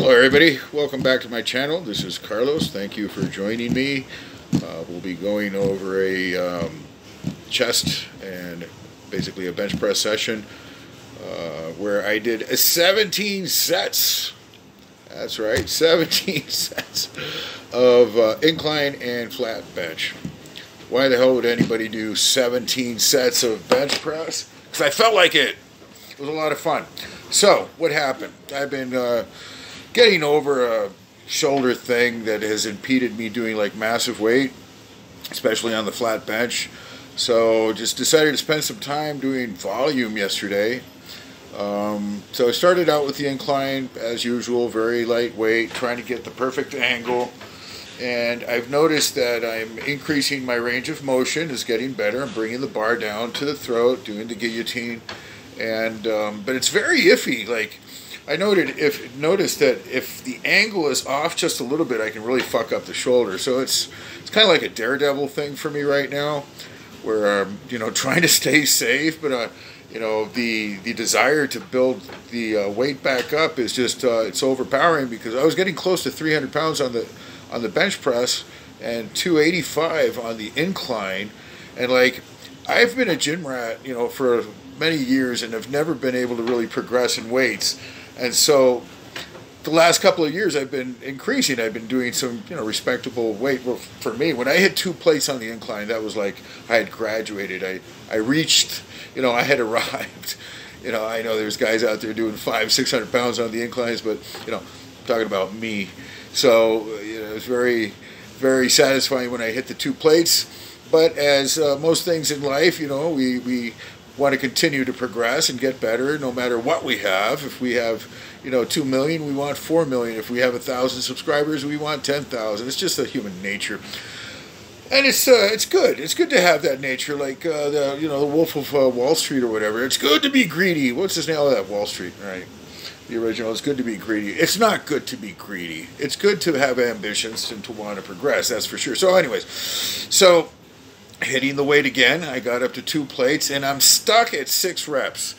Hello everybody, welcome back to my channel. This is Carlos. Thank you for joining me. We'll be going over a chest and basically a bench press session where I did 17 sets. That's right, 17 sets of incline and flat bench. Why the hell would anybody do 17 sets of bench press? Because I felt like it. It was a lot of fun. So, what happened? I've been getting over a shoulder thing that has impeded me doing like massive weight, especially on the flat bench. So, just decided to spend some time doing volume yesterday. So I started out with the incline as usual, very lightweight, trying to get the perfect angle. And I've noticed that I'm increasing my range of motion, is getting better. I'm bringing the bar down to the throat, doing the guillotine. And but it's very iffy. Like I noticed that if the angle is off just a little bit, I can really fuck up the shoulder. So it's kind of like a daredevil thing for me right now, where I'm trying to stay safe, but the desire to build the weight back up is just it's overpowering, because I was getting close to 300 pounds on the bench press and 285 on the incline, and like I've been a gym rat for many years and have never been able to really progress in weights. And so the last couple of years I've been increasing. I've been doing some respectable weight. Well, for me, when I hit 2 plates on the incline, that was like I had graduated. I reached, I had arrived. I know there's guys out there doing 500-600 pounds on the inclines, but I'm talking about me. So it was very, very satisfying when I hit the 2 plates. But as most things in life, we want to continue to progress and get better no matter what we have. If we have 2 million, we want 4 million. If we have 1,000 subscribers, we want 10,000. It's just a human nature, and it's good. It's good to have that nature, like the Wolf of Wall Street or whatever. It's good to be greedy. What's his name? Oh, that Wall Street, right? The original. It's good to be greedy. It's not good to be greedy. It's good to have ambitions and to want to progress. That's for sure. So, anyways, hitting the weight again, I got up to 2 plates, and I'm stuck at 6 reps.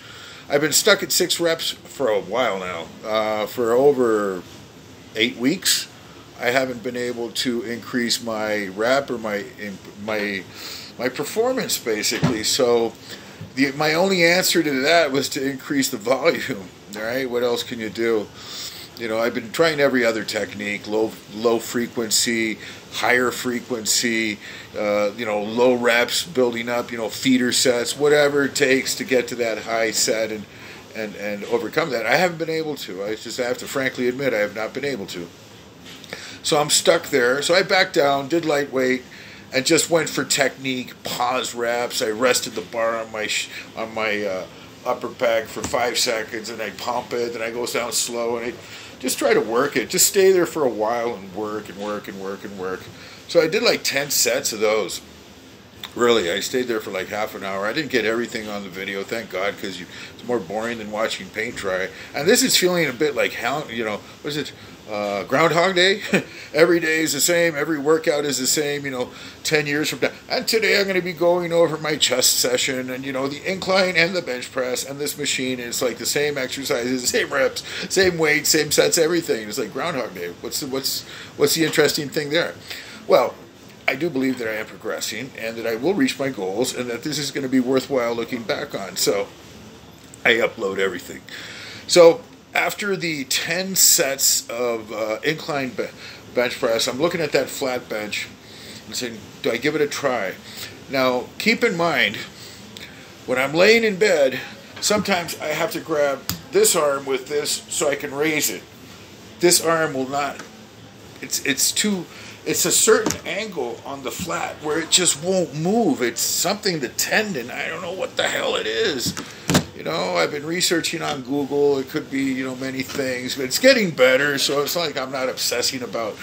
I've been stuck at 6 reps for a while now. For over 8 weeks, I haven't been able to increase my rep or my performance, basically. So my only answer to that was to increase the volume. All right, what else can you do? I've been trying every other technique: low frequency, higher frequency, low reps, building up, feeder sets, whatever it takes to get to that high set and overcome that. I haven't been able to. I have to frankly admit I have not been able to. So I'm stuck there. So I backed down, did lightweight, and just went for technique, pause reps. I rested the bar on my upper peg for 5 seconds, and I pump it, then I go down slow, and I just try to work it. Just stay there for a while and work and work and work and work. So I did like 10 sets of those. Really, I stayed there for like half an hour. I didn't get everything on the video, thank God, because it's more boring than watching paint dry. And this is feeling a bit like, what is it? Groundhog Day. Every day is the same. Every workout is the same. 10 years from now. And today I'm going to be going over my chest session, and the incline and the bench press and this machine. And it's like the same exercises, same reps, same weight, same sets, everything. It's like Groundhog Day. What's the interesting thing there? Well, I do believe that I am progressing and that I will reach my goals, and that this is going to be worthwhile looking back on. So I upload everything. So after the 10 sets of incline bench press, I'm looking at that flat bench and saying, do I give it a try? Now, keep in mind, when I'm laying in bed, sometimes I have to grab this arm with this so I can raise it. This arm will not, it's a certain angle on the flat where it just won't move. It's something, the tendon, I don't know what the hell it is. I've been researching on Google. It could be, many things, but it's getting better. So it's not like I'm not obsessing about,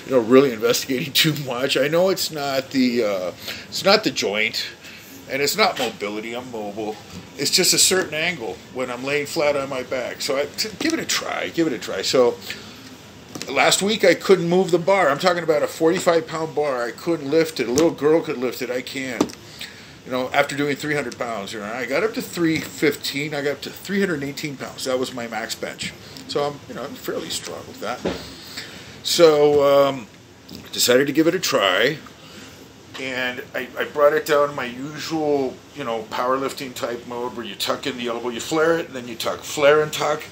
really investigating too much. I know it's not the joint, and it's not mobility. I'm mobile. It's just a certain angle when I'm laying flat on my back. So give it a try. Give it a try. So last week I couldn't move the bar. I'm talking about a 45-pound bar. I couldn't lift it. A little girl could lift it. I can't. after doing 300 pounds, I got up to 315. I got up to 318 pounds. That was my max bench. So I'm fairly strong with that. So decided to give it a try, and I brought it down to my usual, powerlifting type mode where you tuck in the elbow, you flare it, and then you tuck, flare and tuck,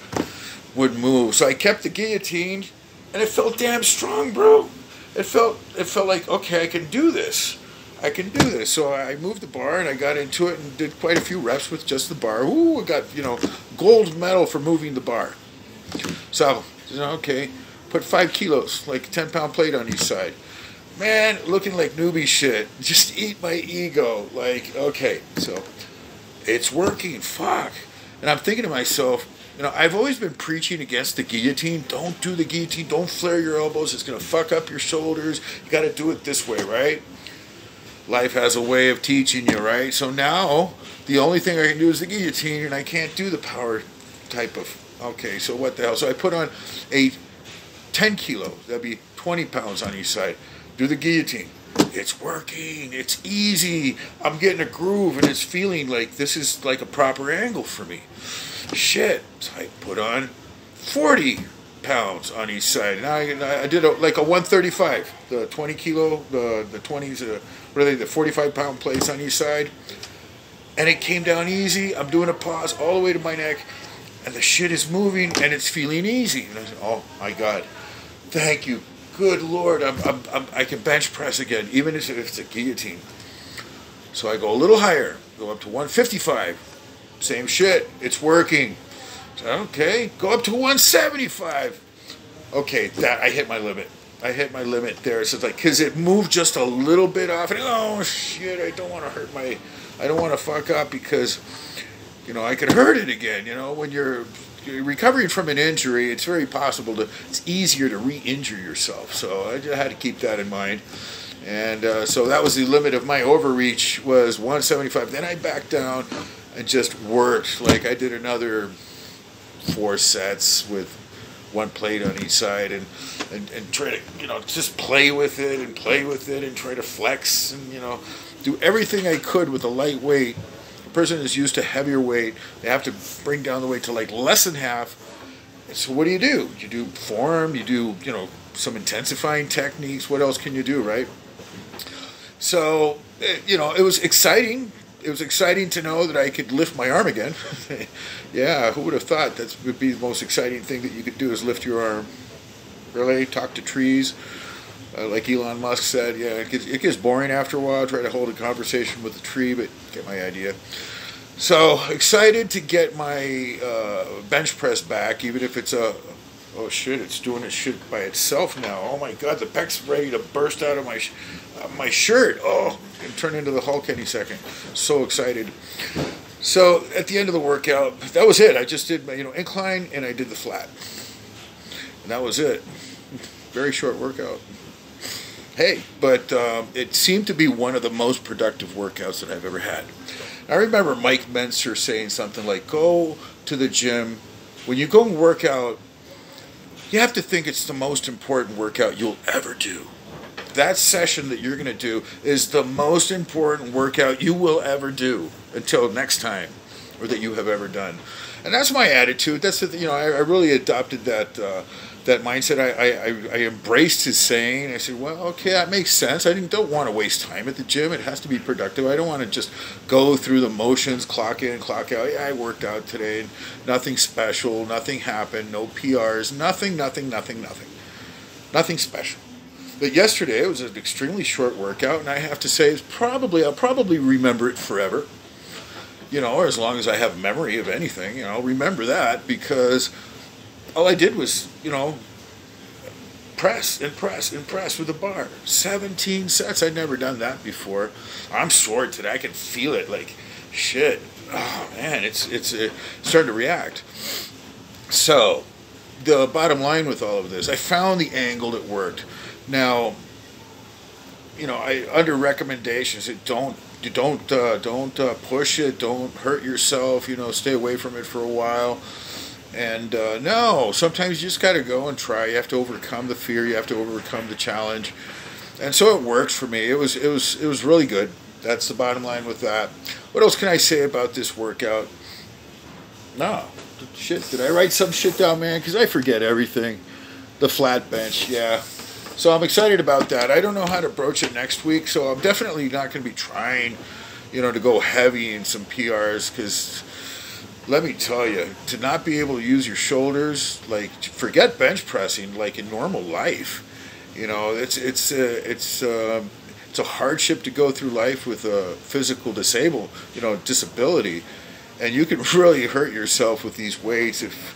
would move. So I kept the guillotine, and it felt damn strong, bro. It felt like, okay, I can do this. So I moved the bar and I got into it and did quite a few reps with just the bar. Ooh, I got, gold medal for moving the bar. So, okay, put 5 kilos, like a 10-pound plate on each side. Man, looking like newbie shit. Just eat my ego. Like, okay, so it's working. Fuck. And I'm thinking to myself, I've always been preaching against the guillotine. Don't do the guillotine. Don't flare your elbows. It's going to fuck up your shoulders. You got to do it this way, right? Life has a way of teaching you, right? So now, the only thing I can do is the guillotine, and I can't do the power type of, okay, so what the hell? So I put on a 10 kilo. That'd be 20 pounds on each side. Do the guillotine. It's working. It's easy. I'm getting a groove, and it's feeling like this is like a proper angle for me. Shit. So I put on 40 pounds on each side. Now I did like a 135. The 20 kilo, the 20s, what are they, the 45-pound plates on each side. And it came down easy. I'm doing a pause all the way to my neck, and the shit is moving, and it's feeling easy. And I said, oh my God, thank you. Good Lord, I can bench press again, even if it's a guillotine. So I go a little higher, go up to 155. Same shit, it's working. So, okay, go up to 175. Okay, that I hit my limit. I hit my limit there. So it's like, because it moved just a little bit off, and oh shit, I don't want to fuck up because, I could hurt it again. When you're recovering from an injury, it's easier to re-injure yourself. So I just had to keep that in mind. And so that was the limit of my overreach, was 175. Then I backed down and just worked. Like I did another 4 sets with 1 plate on each side, and try to, just play with it and try to flex and, do everything I could with a light weight. Person is used to heavier weight. They have to bring down the weight to like less than half. And so what do? You do form, you do, some intensifying techniques. What else can you do, right? So, it was exciting. It was exciting to know that I could lift my arm again. Yeah, who would have thought that would be the most exciting thing that you could do is lift your arm. Really? Talk to trees. Like Elon Musk said, yeah, it gets boring after a while. Try to hold a conversation with a tree, but get my idea. So excited to get my bench press back, even if it's oh shit, it's doing its shit by itself now. Oh my God, the pec's ready to burst out of my shirt. Oh, and turn into the Hulk any second. So excited. So at the end of the workout, that was it. I just did my incline and I did the flat, and that was it. Very short workout. Hey, but it seemed to be one of the most productive workouts that I've ever had. I remember Mike Menser saying something like, go to the gym. When you go and work out, you have to think it's the most important workout you'll ever do. That session that you're going to do is the most important workout you will ever do until next time, or that you have ever done. And that's my attitude. That's I really adopted that mindset. I embraced his saying. I said, well, okay, that makes sense. I don't want to waste time at the gym. It has to be productive. I don't want to just go through the motions, clock in, clock out. Yeah, I worked out today. Nothing special. Nothing happened. No PRs. Nothing special. But yesterday it was an extremely short workout, and I have to say I'll probably remember it forever. Or as long as I have memory of anything, I'll remember that, because all I did was, press and press and press with the bar. 17 sets. I'd never done that before. I'm sore today. I can feel it. Like, shit. Oh, man, it's starting to react. So, the bottom line with all of this, I found the angle that worked. Now, under recommendations, don't push it. Don't hurt yourself. Stay away from it for a while. And no, sometimes you just got to go and try. You have to overcome the fear. You have to overcome the challenge. And so it worked for me. It was really good. That's the bottom line with that. What else can I say about this workout? No. Shit, did I write some shit down, man? Because I forget everything. The flat bench, yeah. So I'm excited about that. I don't know how to broach it next week, so I'm definitely not going to be trying, to go heavy in some PRs, because let me tell you, to not be able to use your shoulders, like, forget bench pressing, like in normal life, it's a hardship to go through life with a physical disability, and you can really hurt yourself with these weights if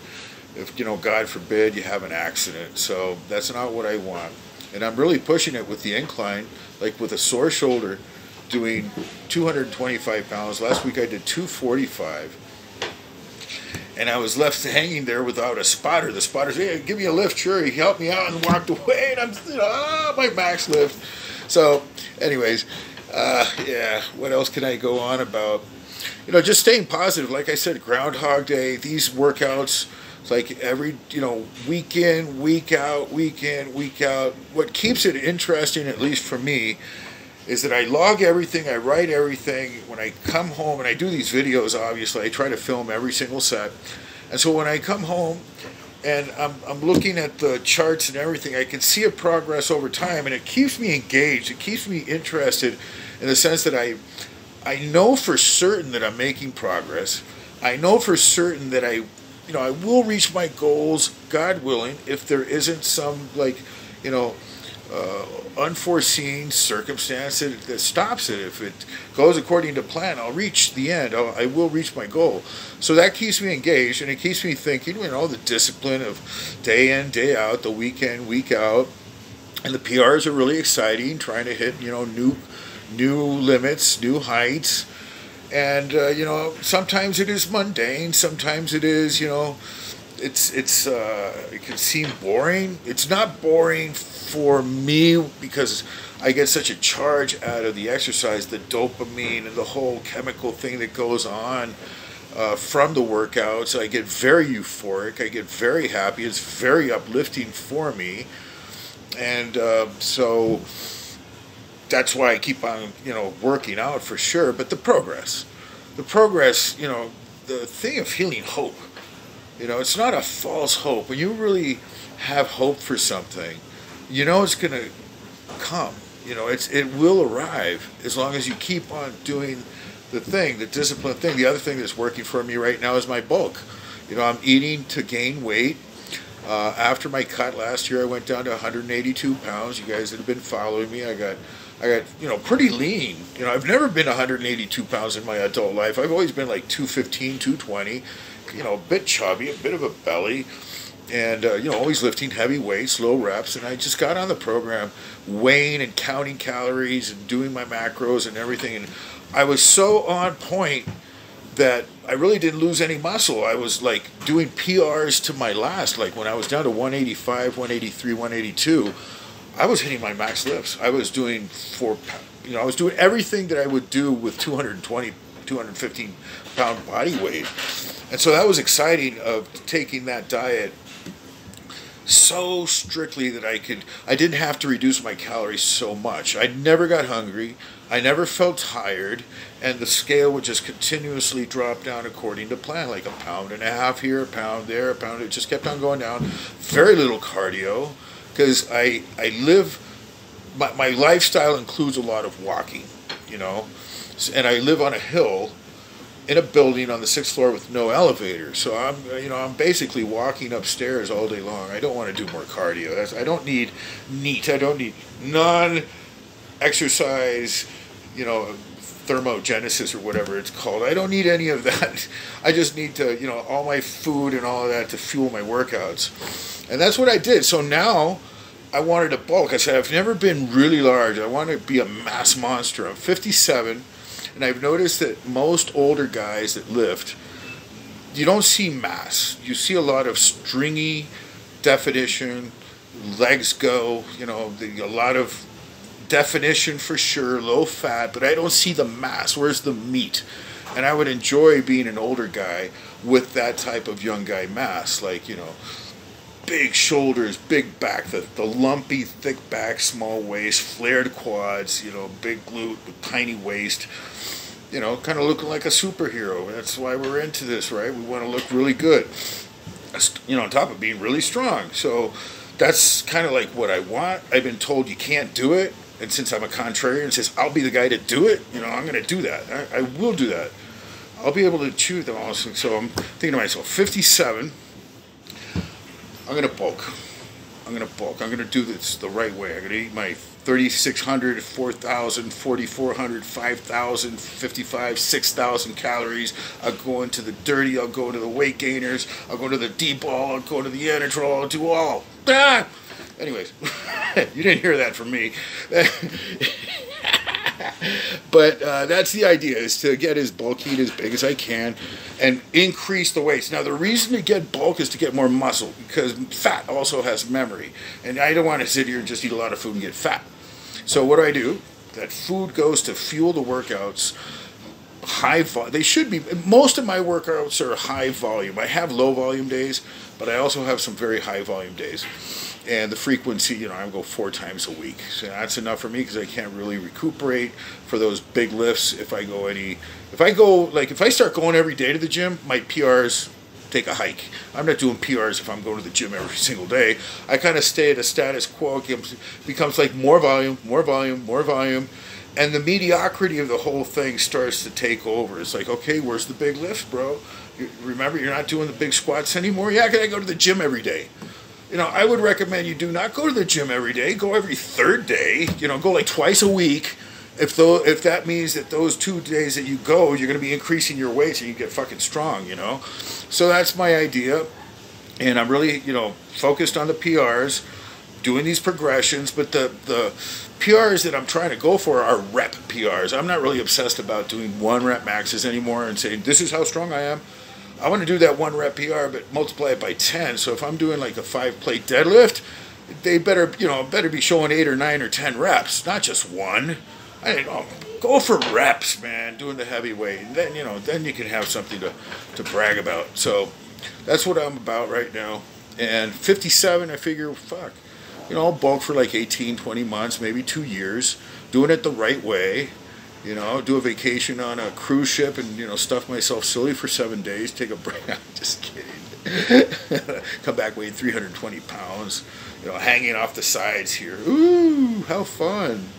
God forbid you have an accident. So that's not what I want. And I'm really pushing it with the incline, like with a sore shoulder, doing 225 pounds. Last week I did 245. And I was left hanging there without a spotter. The spotter said, "Hey, give me a lift." Sure, he helped me out and walked away. And I'm, my max lift. So, anyways, yeah, what else can I go on about? Just staying positive. Like I said, Groundhog Day, these workouts, it's like every, week in, week out, week in, week out. What keeps it interesting, at least for me, is that I log everything, I write everything. When I come home, and I do these videos, obviously, I try to film every single set. And so when I come home and I'm looking at the charts and everything, I can see a progress over time, and it keeps me engaged. It keeps me interested in the sense that I know for certain that I'm making progress. I know for certain that I will reach my goals, God willing, if there isn't some, unforeseen circumstance that stops it. If it goes according to plan, I'll reach the end. I will reach my goal. So that keeps me engaged, and it keeps me thinking, the discipline of day in, day out, the week in, week out. And the PRs are really exciting, trying to hit, new limits, new heights. And, sometimes it is mundane. Sometimes it is, it can seem boring. It's not boring for me because I get such a charge out of the exercise, the dopamine and the whole chemical thing that goes on from the workouts. I get very euphoric. I get very happy. It's very uplifting for me. And so that's why I keep on, working out for sure. But the progress, the thing of feeling hope, it's not a false hope. When you really have hope for something, it's going to come. It will arrive as long as you keep on doing the thing, the discipline thing. The other thing that's working for me right now is my bulk. I'm eating to gain weight. After my cut last year, I went down to 182 pounds. You guys that have been following me, I got pretty lean. I've never been 182 pounds in my adult life. I've always been like 215, 220, a bit chubby, a bit of a belly, and, always lifting heavy weights, low reps. And I just got on the program, weighing and counting calories and doing my macros and everything. And I was so on point that I really didn't lose any muscle. I was like doing PRs to my last, like when I was down to 185, 183, 182, I was hitting my max lifts. I was doing I was doing everything that I would do with 220, 215 pound body weight. And so that was exciting, of taking that diet so strictly that I didn't have to reduce my calories so much. I never got hungry. I never felt tired, and the scale would just continuously drop down according to plan, like 1.5 pounds here, a pound there, a pound. It just kept on going down. Very little cardio, because I live, my lifestyle includes a lot of walking, and I live on a hill in a building on the 6th floor with no elevator. So I'm basically walking upstairs all day long. I don't want to do more cardio. I don't need NEAT. I don't need non-exercise, thermogenesis or whatever it's called. I don't need any of that. I just need to, all my food and all of that to fuel my workouts. And that's what I did. So now I wanted to bulk. I said, I've never been really large. I want to be a mass monster. I'm 57. And I've noticed that most older guys that lift, you don't see mass. You see a lot of stringy definition, legs go, a lot of definition for sure, low fat, but I don't see the mass. Where's the meat? And I would enjoy being an older guy with that type of young guy mass, like, big shoulders, big back, the lumpy, thick back, small waist, flared quads, you know, big glute with tiny waist, you know, kind of looking like a superhero. That's why we're into this, right? We want to look really good, you know, on top of being really strong. So that's kind of like what I want. I've been told you can't do it, and since I'm a contrarian, says I'll be the guy to do it, you know, I'm going to do that. I will do that. I'll be able to achieve them all. So I'm thinking to myself, 57, I'm going to bulk. I'm going to do this the right way. I'm going to eat my 3,600, 4,000, 4,400, 5,000, 55, 6,000 calories. I'll go into the dirty. I'll go into the weight gainers. I'll go to the deep ball. I'll go to the Anadrol. I'll do all. Ah! Anyways, you didn't hear that from me. But that's the idea, is to get as bulky and as big as I can and increase the weights. Now, the reason to get bulk is to get more muscle, because fat also has memory. And I don't want to sit here and just eat a lot of food and get fat. So what do? That food goes to fuel the workouts. They should be. Most of my workouts are high volume. I have low volume days, but I also have some very high volume days. And the frequency, you know, I go 4 times a week. So that's enough for me, because I can't really recuperate for those big lifts. If I start going every day to the gym, my PRs take a hike. I'm not doing PRs if I'm going to the gym every single day. I kind of stay at a status quo. It becomes like more volume, more volume, more volume. And the mediocrity of the whole thing starts to take over. It's like, okay, where's the big lift, bro? Remember, you're not doing the big squats anymore? Yeah, can I go to the gym every day? You know, I would recommend you do not go to the gym every day. Go every 3rd day. You know, go like twice a week. If that means that those 2 days that you go, you're going to be increasing your weights and you get fucking strong, you know. So that's my idea. And I'm really, you know, focused on the PRs, doing these progressions. But the PRs that I'm trying to go for are rep PRs. I'm not really obsessed about doing 1 rep maxes anymore and saying, this is how strong I am. I want to do that 1 rep PR, but multiply it by 10. So if I'm doing like a 5-plate deadlift, they better be showing 8 or 9 or 10 reps, not just 1. I don't know. Go for reps, man. Doing the heavy weight, and then you can have something to brag about. So that's what I'm about right now. And 57, I figure, fuck, you know, I'll bulk for like 18, 20 months, maybe 2 years, doing it the right way. You know, do a vacation on a cruise ship and, you know, stuff myself silly for 7 days, take a break. I'm just kidding. Come back weighing 320 pounds, you know, hanging off the sides here. Ooh, how fun.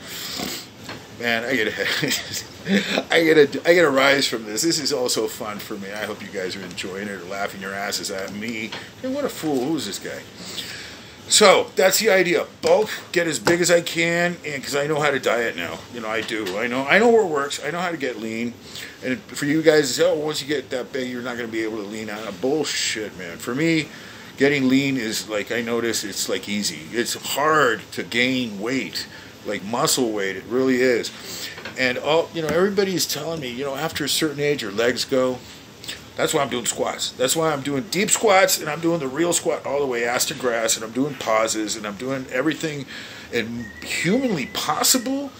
Man, I get a rise from this. This is also fun for me. I hope you guys are enjoying it or laughing your asses at me. Hey, what a fool. Who's this guy? So that's the idea. Bulk, get as big as I can, and because I know how to diet now. You know, I do. I know where it works. I know how to get lean. And for you guys, once you get that big, you're not going to be able to lean out. Bullshit, man. For me, getting lean is like, I notice it's like easy. It's hard to gain weight, like muscle weight. It really is. And everybody's telling me, you know, after a certain age, your legs go. That's why I'm doing squats. That's why I'm doing deep squats, and I'm doing the real squat all the way ass to grass, and I'm doing pauses, and I'm doing everything humanly possible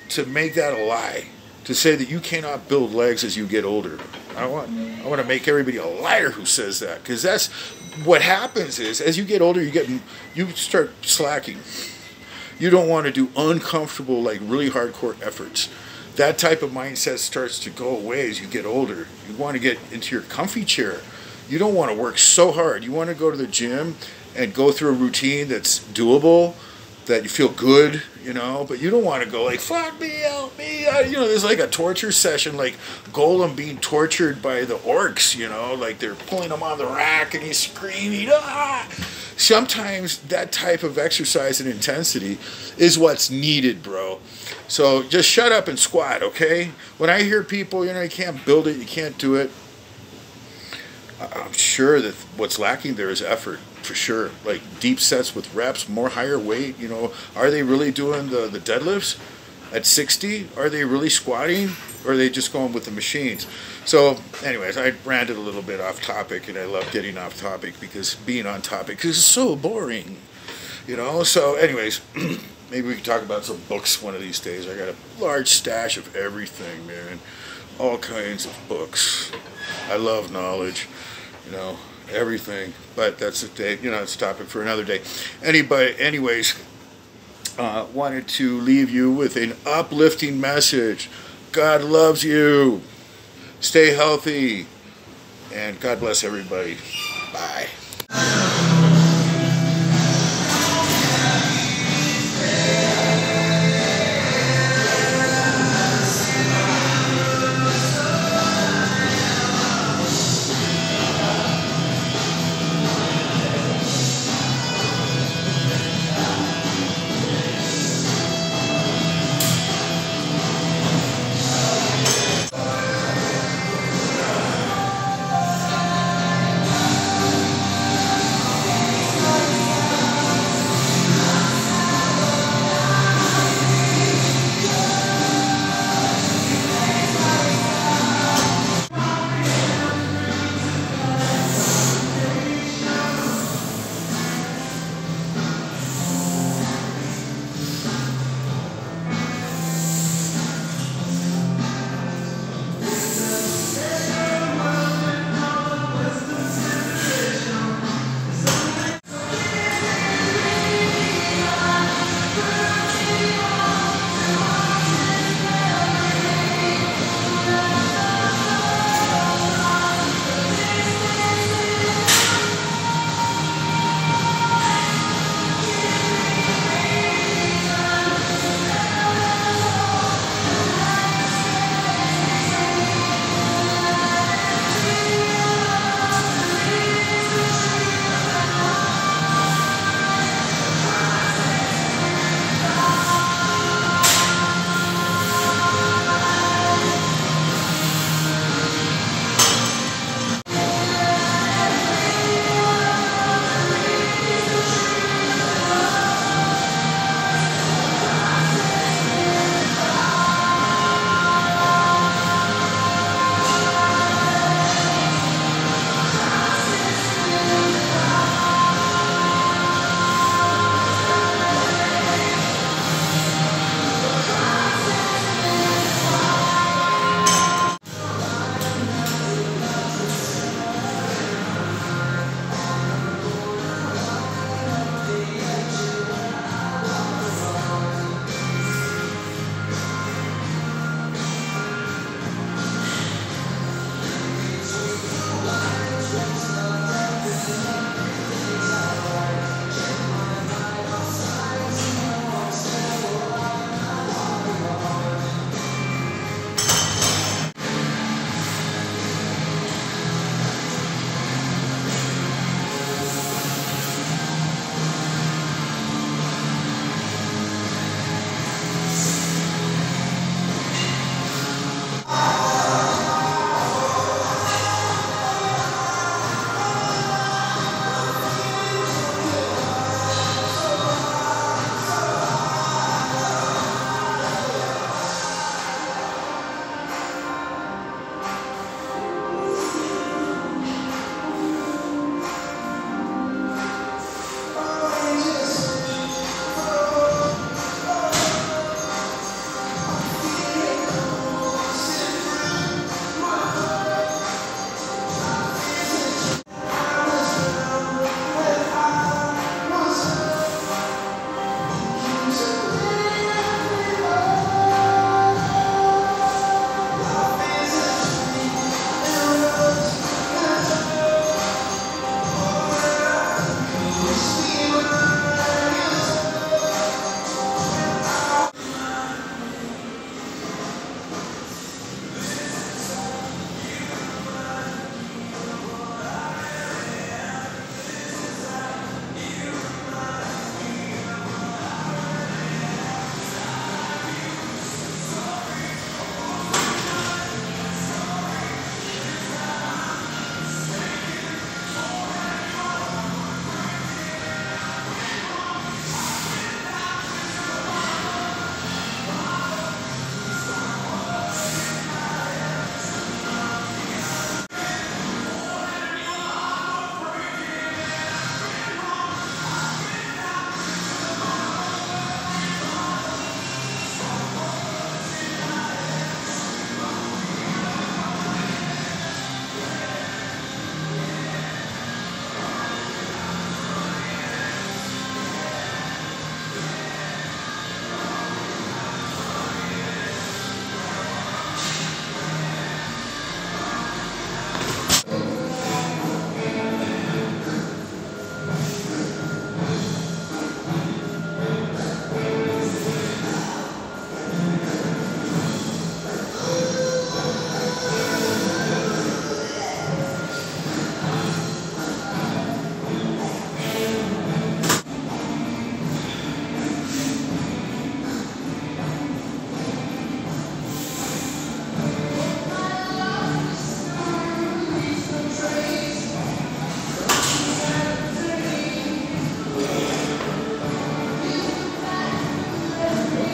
to make that a lie. To say that you cannot build legs as you get older. I want to make everybody a liar who says that, because that's what happens is, as you get older, you start slacking. You don't want to do uncomfortable, like really hardcore efforts. That type of mindset starts to go away as you get older. You want to get into your comfy chair. You don't want to work so hard. You want to go to the gym and go through a routine that's doable, that you feel good, you know, but you don't want to go like, fuck me, help me. You know, there's like a torture session, like Golem being tortured by the orcs, you know, like they're pulling him on the rack and he's screaming, ah! Sometimes that type of exercise and intensity is what's needed, bro. So just shut up and squat, okay? When I hear people, you know, you can't build it, you can't do it, I'm sure that what's lacking there is effort, for sure. Like deep sets with reps, more higher weight, you know. Are they really doing the deadlifts at 60? Are they really squatting? Or are they just going with the machines? So, anyways, I ranted a little bit off topic, and I love getting off topic because being on topic is so boring, you know. So, anyways, maybe we can talk about some books one of these days. I got a large stash of everything, man. All kinds of books. I love knowledge, you know. everything. But that's a day, it's a topic for another day. Anyways, wanted to leave you with an uplifting message. God loves you. Stay healthy. And God bless everybody. Bye.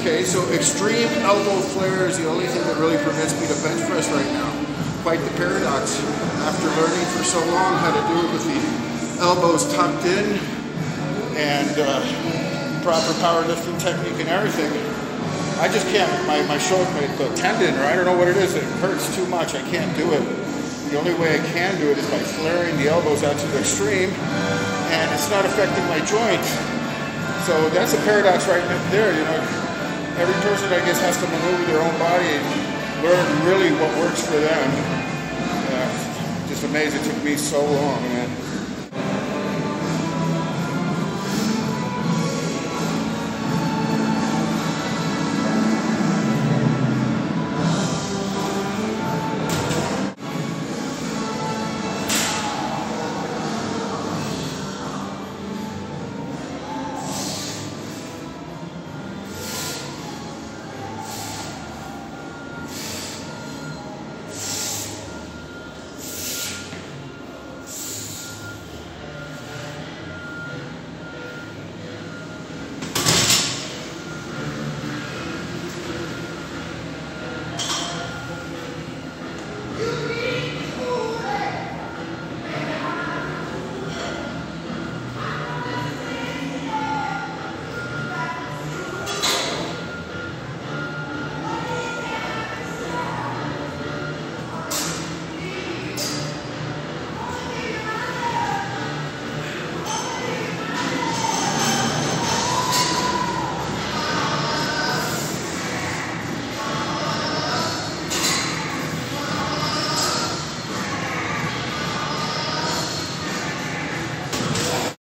Okay, so extreme elbow flare is the only thing that really prevents me to bench press right now. Quite the paradox. After learning for so long how to do it with the elbows tucked in and proper powerlifting technique and everything, I just can't, my shoulder, the tendon, or I don't know what it is, it hurts too much. I can't do it. The only way I can do it is by flaring the elbows out to the extreme, and it's not affecting my joint. So that's a paradox right there, you know. Every person, I guess, has to maneuver their own body and learn really what works for them. Just amazing. It took me so long, man.